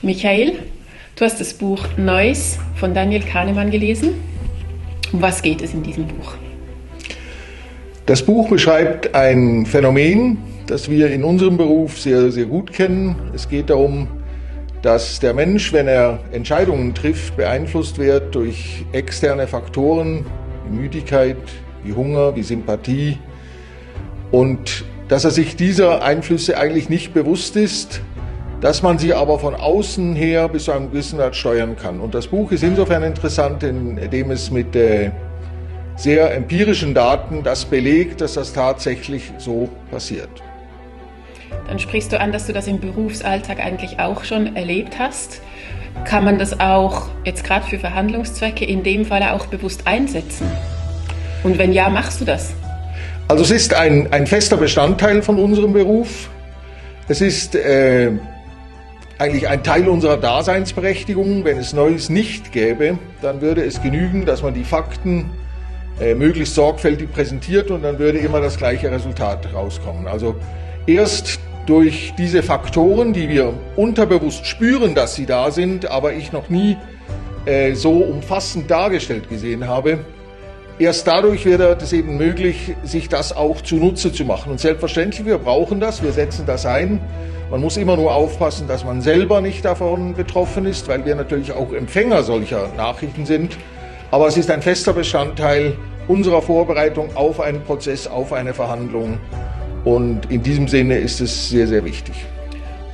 Michael, du hast das Buch Neues von Daniel Kahnemann gelesen. Um was geht es in diesem Buch? Das Buch beschreibt ein Phänomen, das wir in unserem Beruf sehr, sehr gut kennen. Es geht darum, dass der Mensch, wenn er Entscheidungen trifft, beeinflusst wird durch externe Faktoren, wie Müdigkeit, wie Hunger, wie Sympathie, und dass er sich dieser Einflüsse eigentlich nicht bewusst ist, dass man sie aber von außen her bis zu einem gewissen Grad steuern kann. Und das Buch ist insofern interessant, indem es mit sehr empirischen Daten das belegt, dass das tatsächlich so passiert. Dann sprichst du an, dass du das im Berufsalltag eigentlich auch schon erlebt hast. Kann man das auch jetzt gerade für Verhandlungszwecke in dem Fall auch bewusst einsetzen? Und wenn ja, machst du das? Also es ist ein fester Bestandteil von unserem Beruf. Es ist eigentlich ein Teil unserer Daseinsberechtigung. Wenn es Neues nicht gäbe, dann würde es genügen, dass man die Fakten möglichst sorgfältig präsentiert und dann würde immer das gleiche Resultat rauskommen. Also erst durch diese Faktoren, die wir unterbewusst spüren, dass sie da sind, aber ich noch nie so umfassend dargestellt gesehen habe, erst dadurch wird es eben möglich, sich das auch zunutze zu machen. Und selbstverständlich, wir brauchen das, wir setzen das ein. Man muss immer nur aufpassen, dass man selber nicht davon betroffen ist, weil wir natürlich auch Empfänger solcher Nachrichten sind. Aber es ist ein fester Bestandteil unserer Vorbereitung auf einen Prozess, auf eine Verhandlung. Und in diesem Sinne ist es sehr, sehr wichtig.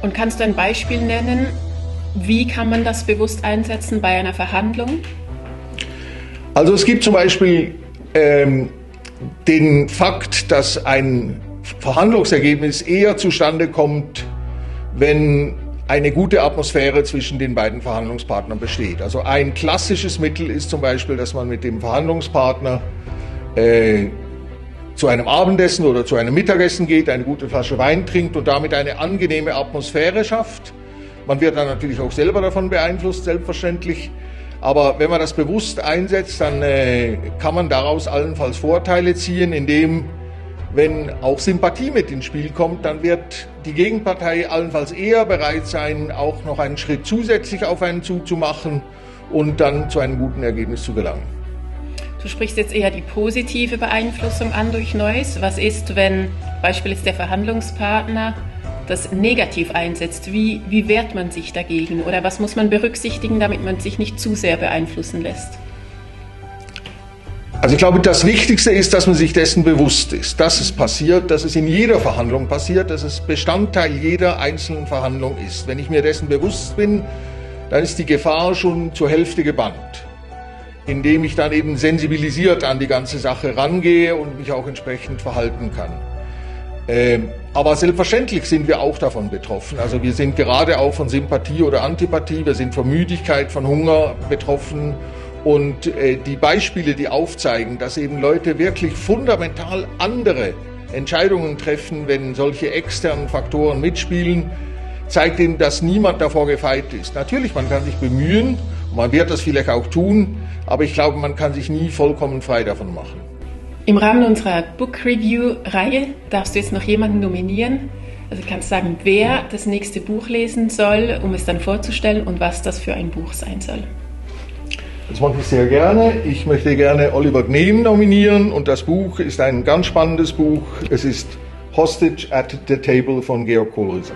Und kannst du ein Beispiel nennen, wie kann man das bewusst einsetzen bei einer Verhandlung? Also es gibt zum Beispiel den Fakt, dass ein Verhandlungsergebnis eher zustande kommt, wenn eine gute Atmosphäre zwischen den beiden Verhandlungspartnern besteht. Also ein klassisches Mittel ist zum Beispiel, dass man mit dem Verhandlungspartner zu einem Abendessen oder zu einem Mittagessen geht, eine gute Flasche Wein trinkt und damit eine angenehme Atmosphäre schafft. Man wird dann natürlich auch selber davon beeinflusst, selbstverständlich. Aber wenn man das bewusst einsetzt, dann kann man daraus allenfalls Vorteile ziehen, indem, wenn auch Sympathie mit ins Spiel kommt, dann wird die Gegenpartei allenfalls eher bereit sein, auch noch einen Schritt zusätzlich auf einen zuzumachen und dann zu einem guten Ergebnis zu gelangen. Du sprichst jetzt eher die positive Beeinflussung an durch Neues. Was ist, wenn beispielsweise der Verhandlungspartner das negativ einsetzt? Wie wehrt man sich dagegen? Oder was muss man berücksichtigen, damit man sich nicht zu sehr beeinflussen lässt? Also ich glaube, das Wichtigste ist, dass man sich dessen bewusst ist, dass es passiert, dass es in jeder Verhandlung passiert, dass es Bestandteil jeder einzelnen Verhandlung ist. Wenn ich mir dessen bewusst bin, dann ist die Gefahr schon zur Hälfte gebannt, indem ich dann eben sensibilisiert an die ganze Sache rangehe und mich auch entsprechend verhalten kann. Aber selbstverständlich sind wir auch davon betroffen. Also wir sind gerade auch von Sympathie oder Antipathie, wir sind von Müdigkeit, von Hunger betroffen. Und die Beispiele, die aufzeigen, dass eben Leute wirklich fundamental andere Entscheidungen treffen, wenn solche externen Faktoren mitspielen, zeigt ihnen, dass niemand davor gefeit ist. Natürlich, man kann sich bemühen, man wird das vielleicht auch tun, aber ich glaube, man kann sich nie vollkommen frei davon machen. Im Rahmen unserer Book Review-Reihe darfst du jetzt noch jemanden nominieren. Also du kannst sagen, wer das nächste Buch lesen soll, um es dann vorzustellen und was das für ein Buch sein soll. Das mache ich sehr gerne. Ich möchte gerne Oliver Gnehm nominieren und das Buch ist ein ganz spannendes Buch. Es ist Hostage at the Table von Georg Kohlrieser.